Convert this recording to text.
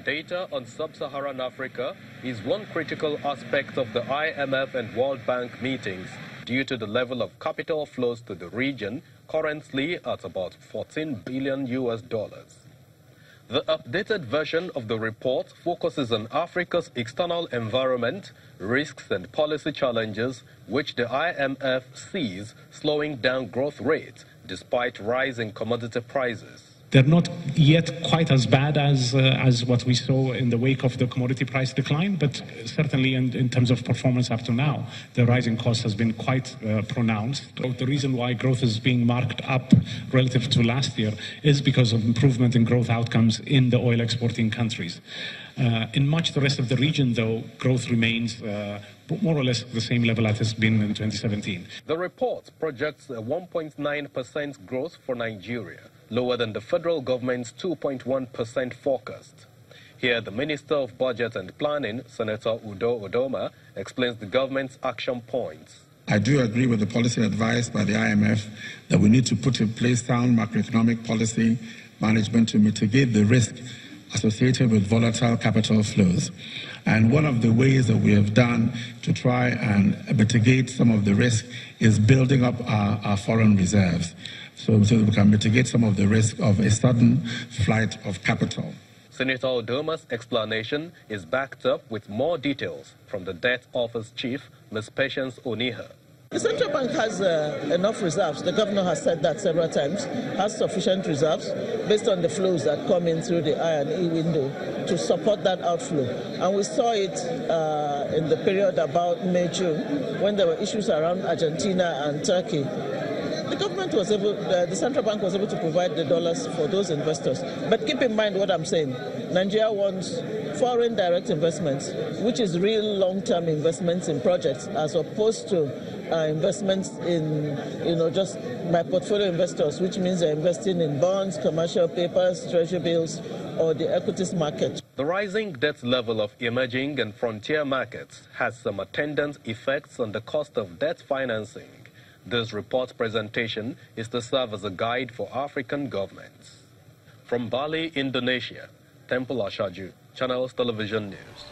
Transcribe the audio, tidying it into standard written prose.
Data on sub-Saharan Africa is one critical aspect of the IMF and World Bank meetings due to the level of capital flows to the region, currently at about $14 billion. The updated version of the report focuses on Africa's external environment, risks and policy challenges, which the IMF sees slowing down growth rates despite rising commodity prices. They're not yet quite as bad as what we saw in the wake of the commodity price decline, but certainly in terms of performance up to now, the rising cost has been quite pronounced. The reason why growth is being marked up relative to last year is because of improvement in growth outcomes in the oil exporting countries. In much the rest of the region, though, growth remains more or less the same level as it has been in 2017. The report projects a 1.9% growth for Nigeria, lower than the federal government's 2.1% forecast. Here, the Minister of Budget and Planning, Senator Udo Udoma, explains the government's action points. I do agree with the policy advice by the IMF that we need to put in place sound macroeconomic policy management to mitigate the risk associated with volatile capital flows. And one of the ways that we have done to try and mitigate some of the risk is building up our foreign reserves so that we can mitigate some of the risk of a sudden flight of capital. Senator Udoma's explanation is backed up with more details from the Debt Office Chief, Ms. Patience Oniha. The central bank has enough reserves. The governor has said that several times, has sufficient reserves based on the flows that come in through the I&E window to support that outflow. And we saw it in the period about May, June, when there were issues around Argentina and Turkey. The government was able, the central bank was able to provide the dollars for those investors. But keep in mind what I'm saying. Nigeria wants foreign direct investments, which is real long-term investments in projects, as opposed to investments in, just my portfolio investors, which means they're investing in bonds, commercial papers, treasury bills, or the equities market. The rising debt level of emerging and frontier markets has some attendant effects on the cost of debt financing. This report presentation is to serve as a guide for African governments. From Bali, Indonesia, Temple Ashaju, Channels Television News.